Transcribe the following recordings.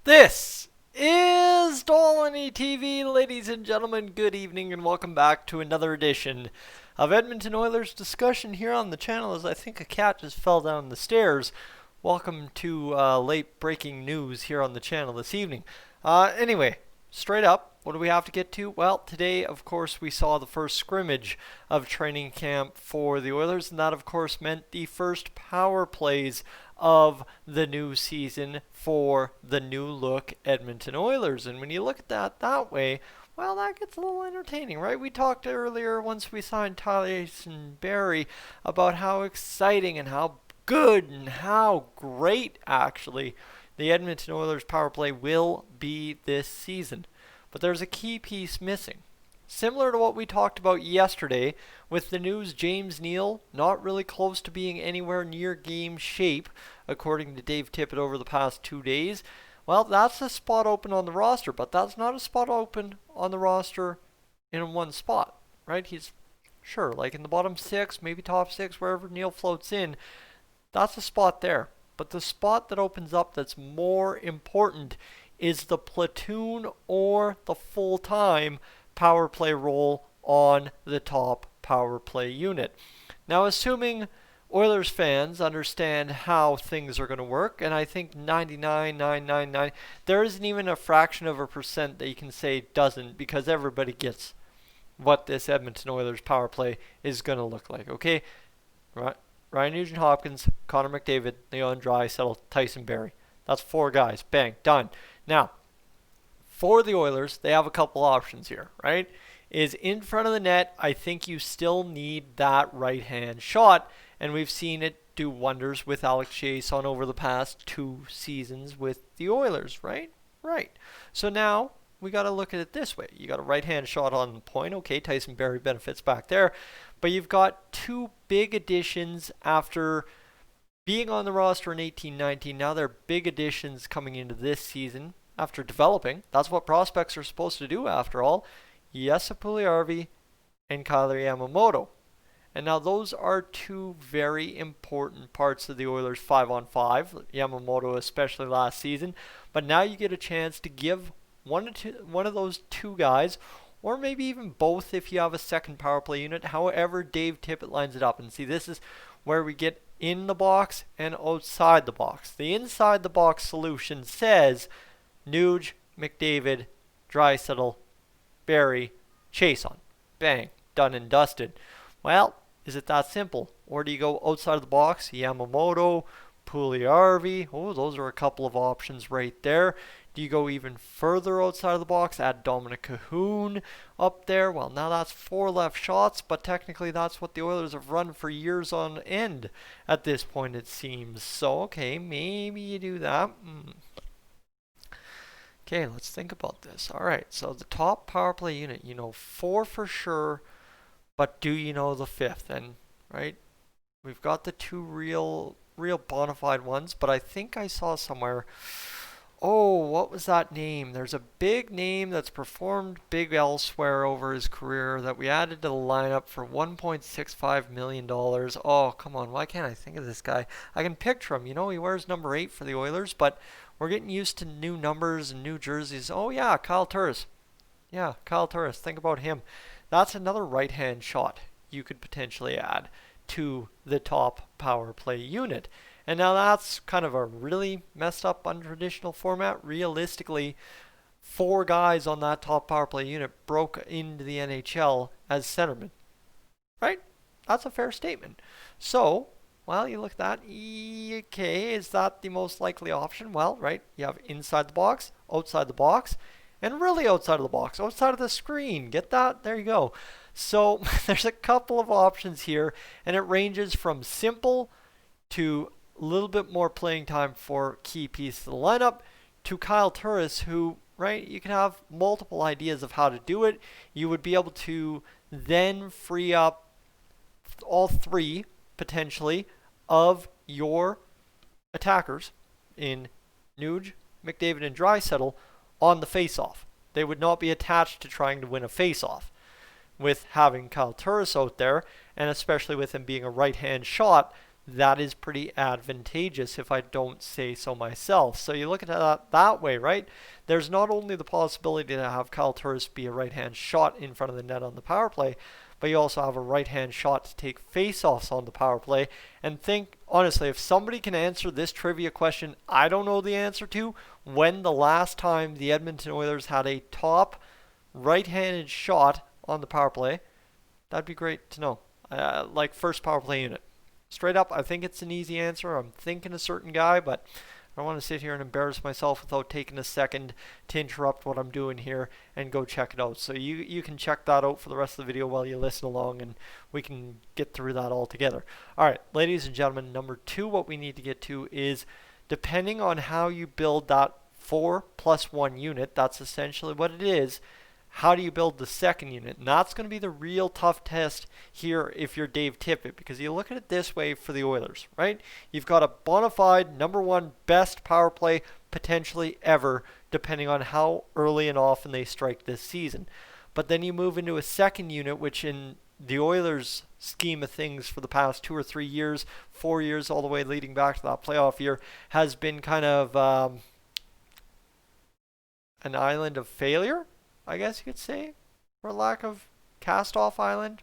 This is Dolan TV, ladies and gentlemen. Good evening and welcome back to another edition of Edmonton Oilers discussion here on the channel. As I think a cat just fell down the stairs. Welcome to late breaking news here on the channel this evening. Anyway, straight up, what do we have to get to? Well, today, of course, we saw the first scrimmage of training camp for the Oilers, and that, of course, meant the first power plays of the new season for the new look Edmonton Oilers. And when you look at that way, well, that gets a little entertaining, right? We talked earlier, once we signed Tyson Barrie, about how exciting and how good and how great, actually, the Edmonton Oilers power play will be this season. But there's a key piece missing. Similar to what we talked about yesterday with the news James Neal not really close to being anywhere near game shape, according to Dave Tippett over the past 2 days. Well, that's a spot open on the roster, but that's not a spot open on the roster in one spot, right? He's sure, like in the bottom six, maybe top six, wherever Neal floats in, that's a spot there. But the spot that opens up that's more important is the platoon or the full-time power play role on the top power play unit. Now, assuming Oilers fans understand how things are going to work, and I think 99.999, there isn't even a fraction of a percent that you can say doesn't, because everybody gets what this Edmonton Oilers power play is going to look like, okay? Ryan Nugent-Hopkins, Connor McDavid, Leon Draisaitl, Tyson Barrie. That's 4 guys. Bang, done. Now, for the Oilers, they have a couple options here, right? Is in front of the net, I think you still need that right-hand shot, and we've seen it do wonders with Alex Chiasson over the past 2 seasons with the Oilers, right? Right. So now, we got to look at it this way. You got a right-hand shot on the point. Okay, Tyson Barrie benefits back there. But you've got 2 big additions after being on the roster in 18-19. Now they're big additions coming into this season after developing. That's what prospects are supposed to do after all. Jesse Puljujärvi and Kailer Yamamoto. And now those are 2 very important parts of the Oilers 5-on-5. Yamamoto especially last season. But now you get a chance to give one of those 2 guys, or maybe even both if you have a second power play unit, however Dave Tippett lines it up. And see, this is where we get in the box and outside the box. The inside the box solution says Nuge, McDavid, Draisaitl, Barrie, Chiasson. Bang, done and dusted. Well, is it that simple? Or do you go outside of the box? Yamamoto, Puljujärvi. Oh, those are a couple of options right there. Do you go even further outside of the box? Add Dominic Cahoon up there. Well, now that's 4 left shots, but technically that's what the Oilers have run for years on end at this point, it seems. So, okay, maybe you do that. Okay, let's think about this. All right, so the top power play unit, you know 4 for sure, but do you know the 5th? And, right, we've got the 2 real bona fide ones, but I think I saw somewhere... Oh, what was that name? There's a big name that's performed big elsewhere over his career that we added to the lineup for $1.65 million. Oh, come on. Why can't I think of this guy? I can picture him. You know, he wears number 8 for the Oilers, but we're getting used to new numbers and new jerseys. Oh, yeah, Kyle Turris. Yeah, Kyle Turris. Think about him. That's another right-hand shot you could potentially add to the top power play unit. And now that's kind of a really messed up untraditional format. Realistically, 4 guys on that top power play unit broke into the NHL as centermen. Right? That's a fair statement. So, well, you look at that. Okay, is that the most likely option? Well, right, you have inside the box, outside the box, and really outside of the box, outside of the screen. Get that? There you go. So, there's a couple of options here, and it ranges from simple to a little bit more playing time for key pieces of the lineup to Kyle Turris, who, right, you can have multiple ideas of how to do it. You would be able to then free up all 3, potentially, of your attackers in Nuge, McDavid, and Draisaitl on the face-off. They would not be attached to trying to win a face-off. With having Kyle Turris out there, and especially with him being a right-hand shot, that is pretty advantageous if I don't say so myself. So you look at it that way, right? There's not only the possibility to have Kyle Turris be a right-hand shot in front of the net on the power play, but you also have a right-hand shot to take face-offs on the power play. And think, honestly, if somebody can answer this trivia question I don't know the answer to, when the last time the Edmonton Oilers had a top right-handed shot on the power play, that'd be great to know. Like first power play unit. Straight up, I think it's an easy answer. I'm thinking a certain guy, but I don't want to sit here and embarrass myself without taking a second to interrupt what I'm doing here and go check it out. So you can check that out for the rest of the video while you listen along, and we can get through that all together. All right, ladies and gentlemen, number 2, what we need to get to is, depending on how you build that 4+1 unit, that's essentially what it is. How do you build the second unit? And that's going to be the real tough test here if you're Dave Tippett, because you look at it this way for the Oilers, right? You've got a bona fide #1 best power play potentially ever, depending on how early and often they strike this season. But then you move into a second unit, which in the Oilers' scheme of things for the past 2 or 3 years, 4 years, all the way leading back to that playoff year, has been kind of an island of failure, I guess you could say, for lack of cast-off island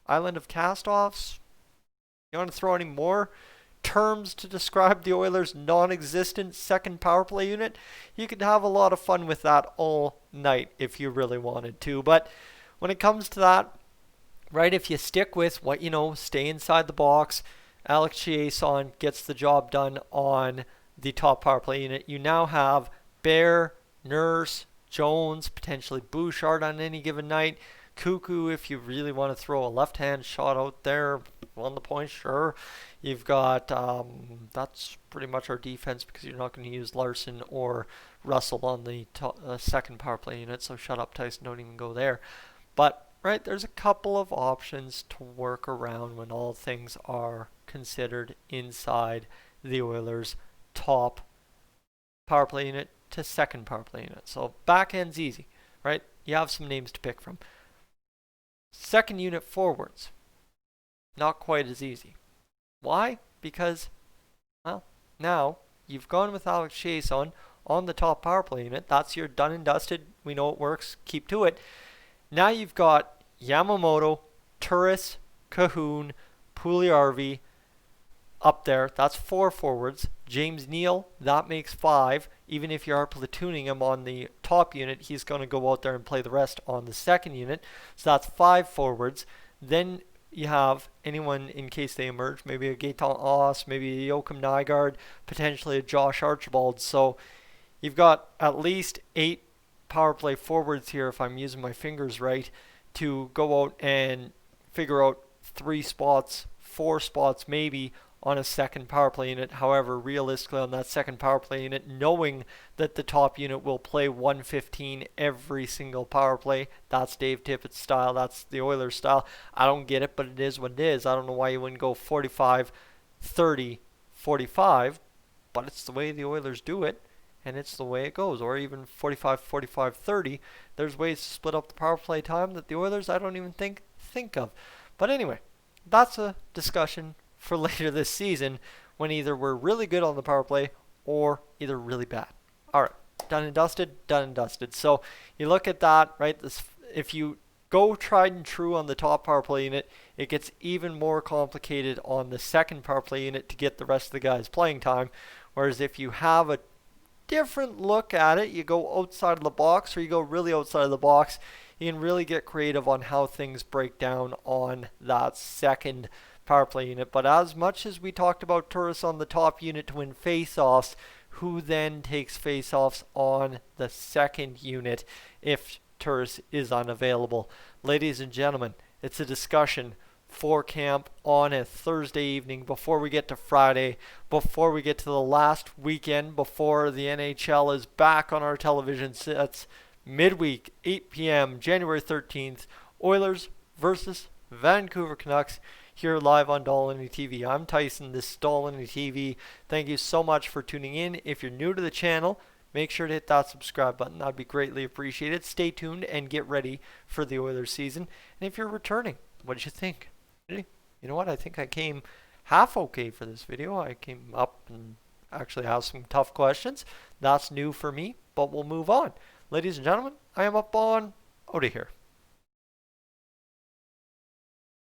of cast-offs. You want to throw any more terms to describe the Oilers' non-existent second power play unit? You could have a lot of fun with that all night if you really wanted to. But when it comes to that, right, if you stick with what you know, stay inside the box, Alex Chiasson gets the job done on the top power play unit. You now have Bear, Nurse, Jones, potentially Bouchard on any given night. Cuckoo, if you really want to throw a left-hand shot out there on the point, sure. You've got, that's pretty much our defense, because you're not going to use Larson or Russell on the second power play unit, so shut up, Tyson, don't even go there. But, right, there's a couple of options to work around when all things are considered inside the Oilers' top power play unit to second power play unit. So back end's easy, right? You have some names to pick from. Second unit forwards, not quite as easy. Why? Because, well, now you've gone with Alex Chiasson on the top power play unit. That's your done and dusted. We know it works. Keep to it. Now you've got Yamamoto, Turris, Cahoon, Puljujärvi up there. That's 4 forwards. James Neal, that makes 5. Even if you are platooning him on the top unit, he's going to go out there and play the rest on the second unit. So that's 5 forwards. Then you have anyone in case they emerge, maybe a Gaetan Oss, maybe a Joakim Nygard, potentially a Josh Archibald. So you've got at least 8 power play forwards here, if I'm using my fingers right, to go out and figure out 3 spots, 4 spots maybe, on a second power play unit. However, realistically on that second power play unit, knowing that the top unit will play 115 every single power play, that's Dave Tippett's style, that's the Oilers style. I don't get it, but it is what it is. I don't know why you wouldn't go 45, 30, 45, but it's the way the Oilers do it, and it's the way it goes. Or even 45, 45, 30. There's ways to split up the power play time that the Oilers I don't even think of. But anyway, that's a discussion for later this season, when either we're really good on the power play or either really bad. All right, done and dusted, done and dusted. So you look at that, right? If you go tried and true on the top power play unit, it gets even more complicated on the second power play unit to get the rest of the guys playing time. Whereas if you have a different look at it, you go outside of the box, or you go really outside of the box, you can really get creative on how things break down on that second power play unit. But as much as we talked about Turris on the top unit to win face-offs, who then takes face-offs on the second unit if Turris is unavailable? Ladies and gentlemen, it's a discussion for camp on a Thursday evening before we get to Friday, before we get to the last weekend, before the NHL is back on our television sets. Midweek, 8 p.m., January 13th, Oilers versus Vancouver Canucks, here live on Dolany TV. I'm Tyson, this is Dolany TV. Thank you so much for tuning in. If you're new to the channel, make sure to hit that subscribe button. That'd be greatly appreciated. Stay tuned and get ready for the Oilers season. And if you're returning, what did you think? You know what? I think I came half okay for this video. I came up and actually have some tough questions. That's new for me, but we'll move on. Ladies and gentlemen, I am up on out of here.